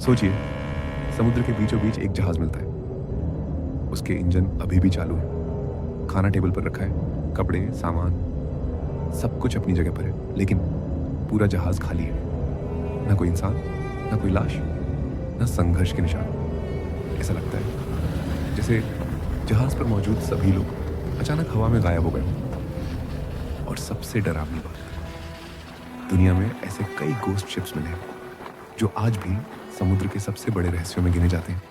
सोचिए, समुद्र के बीचों बीच एक जहाज मिलता है। उसके इंजन अभी भी चालू है, खाना टेबल पर रखा है, कपड़े, सामान, सब कुछ अपनी जगह पर है, लेकिन पूरा जहाज खाली है। ना कोई इंसान, ना कोई लाश, ना संघर्ष के निशान। ऐसा लगता है जैसे जहाज पर मौजूद सभी लोग अचानक हवा में गायब हो गए हों। और सबसे डरावनी बात, दुनिया में ऐसे कई गोस्ट शिप्स मिले हैं जो आज भी समुद्र के सबसे बड़े रहस्यों में गिने जाते हैं।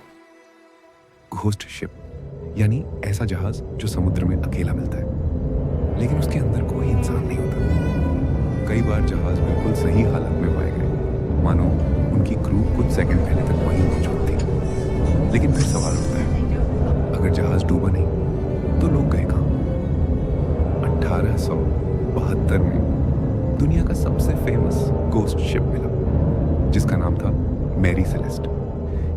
घोस्ट शिप यानी ऐसा जहाज जो समुद्र में अकेला मिलता है, लेकिन उसके अंदर कोई इंसान नहीं होता। कई बार जहाज बिल्कुल सही हालत में पाए गए, मानो उनकी क्रू कुछ सेकंड पहले तक वहीं मौजूद थी। लेकिन फिर सवाल उठता है, अगर जहाज डूबा नहीं तो लोग गए कहाँ? 1872 में दुनिया का सबसे फेमस गोस्ट शिप मिला, जिसका नाम था मैरी सेलेस्ट।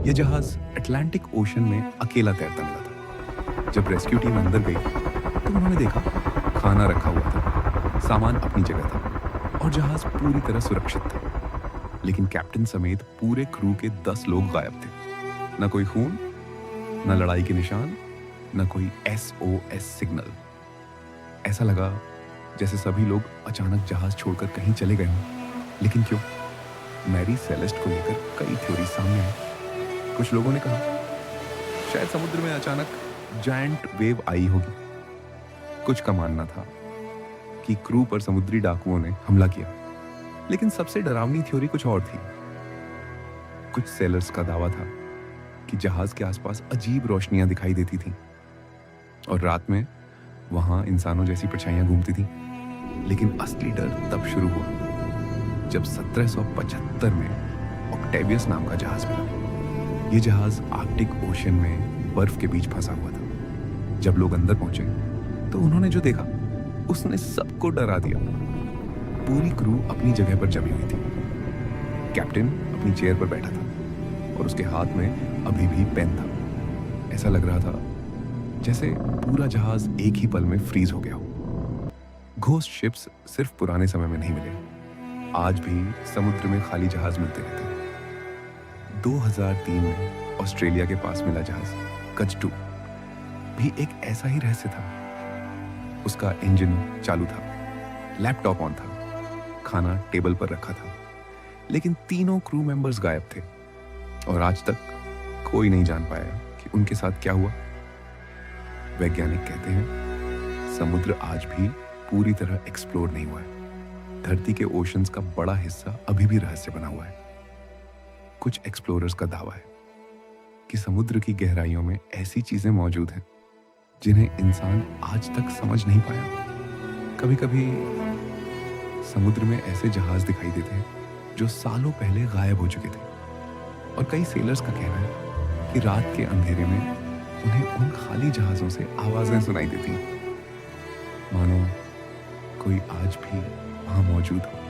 यह जहाज अटलांटिक ओशन में अकेला तैरता मिला था। जब रेस्क्यू टीम अंदर गई तो उन्होंने देखा खाना रखा हुआ था, सामान अपनी जगह था और जहाज पूरी तरह सुरक्षित था। लेकिन कैप्टन समेत पूरे क्रू के 10 लोग गायब थे। न कोई खून, न लड़ाई के निशान, न कोई SOS सिग्नल। ऐसा लगा जैसे सभी लोग अचानक जहाज छोड़कर कहीं चले गए हों। लेकिन क्यों? मैरी सेलेस्ट को लेकर कई थ्योरी सामने आई। कुछ लोगों ने कहा शायद समुद्र में अचानक जायंट वेव आई होगी। कुछ का मानना था कि क्रू पर समुद्री डाकुओं ने हमला किया। लेकिन सबसे डरावनी थ्योरी कुछ और थी। कुछ सेलर्स का दावा था कि जहाज के आसपास अजीब रोशनियां दिखाई देती थीं और रात में वहां इंसानों जैसी परछाइयां घूमती थीं। लेकिन असली डर तब शुरू हुआ जब 1775 में ऑक्टेवियस नाम का जहाज मिला। यह जहाज आर्कटिक ओशन में बर्फ के बीच फंसा हुआ था। जब लोग अंदर पहुंचे तो उन्होंने जो देखा उसने सबको डरा दिया। पूरी क्रू अपनी जगह पर जमी हुई थी। कैप्टन अपनी चेयर पर बैठा था और उसके हाथ में अभी भी पेन था। ऐसा लग रहा था जैसे पूरा जहाज एक ही पल में फ्रीज हो गया हो। घोस्ट शिप्स सिर्फ पुराने समय में नहीं मिले, आज भी समुद्र में खाली जहाज मिलते रहते हैं। 2003 में ऑस्ट्रेलिया के पास मिला जहाज कच 2 भी एक ऐसा ही रहस्य था। उसका इंजन चालू था, लैपटॉप ऑन था, खाना टेबल पर रखा था, लेकिन तीनों क्रू मेंबर्स गायब थे और आज तक कोई नहीं जान पाया कि उनके साथ क्या हुआ। वैज्ञानिक कहते हैं समुद्र आज भी पूरी तरह एक्सप्लोर नहीं हुआ है। धरती के ओशंस का बड़ा हिस्सा अभी भी रहस्य बना हुआ है। कुछ एक्सप्लोरर्स का दावा है कि समुद्र की गहराइयों में ऐसी चीजें मौजूद हैं जिन्हें इंसान आज तक समझ नहीं पाया। कभी कभी समुद्र में ऐसे जहाज दिखाई देते हैं जो सालों पहले गायब हो चुके थे और कई सेलर्स का कहना है कि रात के अंधेरे में उन्हें उन खाली जहाजों से आवाजें सुनाई देती हैं, मानो कोई आज भी वहां मौजूद हो।